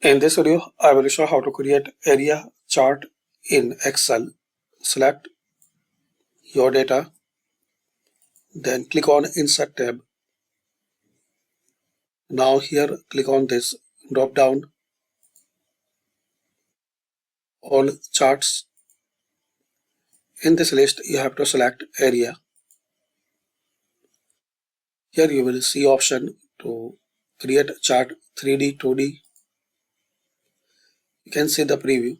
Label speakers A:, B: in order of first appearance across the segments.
A: In this video, I will show how to create area chart in Excel. Select your data, then click on Insert tab. Now here, click on this drop down, all charts. In this list, you have to select area. Here you will see option to create chart 3D, 2D. You can see the preview.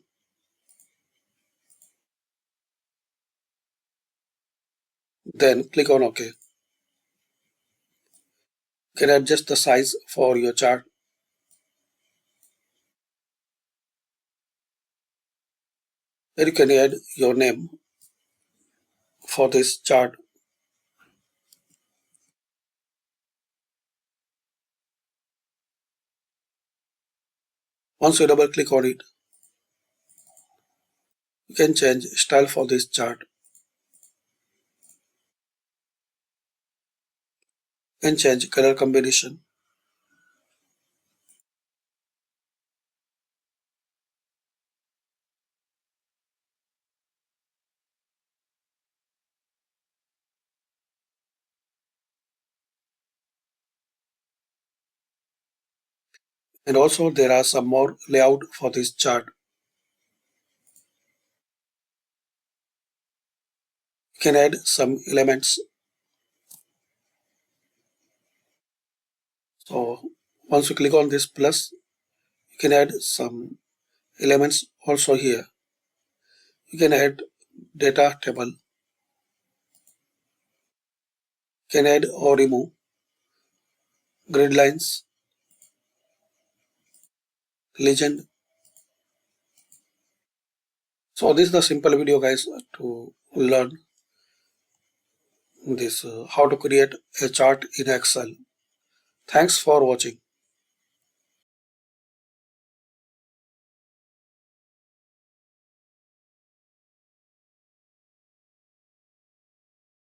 A: Then click on OK. You can adjust the size for your chart. Here you can add your name for this chart. Once you double click on it, you can change style for this chart. You can change color combination. And also there are some more layout for this chart. You can add some elements. So once you click on this plus, you can add some elements also here. You can add data table. You can add or remove grid lines, legend. So this is the simple video, guys, to learn this how to create a chart in Excel. Thanks for watching.